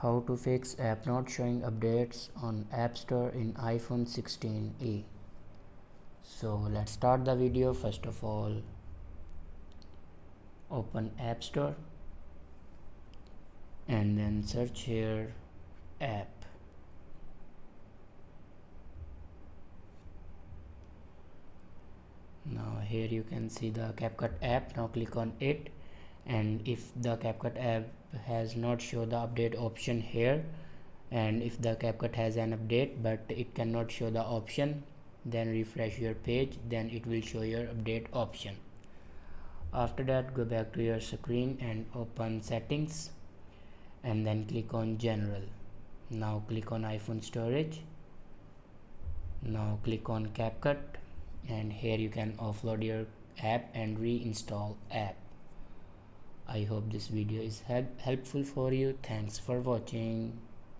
How to fix app not showing updates on App Store in iPhone 16e. So let's start the video. First of all, open App Store and then search here app. Now here you can see the CapCut app. Now click on it, and if the CapCut app has not show the update option here, and if the CapCut has an update but it cannot show the option, then refresh your page, then it will show your update option. After that, go back to your screen and open settings and then click on general. Now click on iPhone storage. Now click on CapCut, and here you can offload your app and reinstall app. I hope this video is helpful for you. Thanks for watching.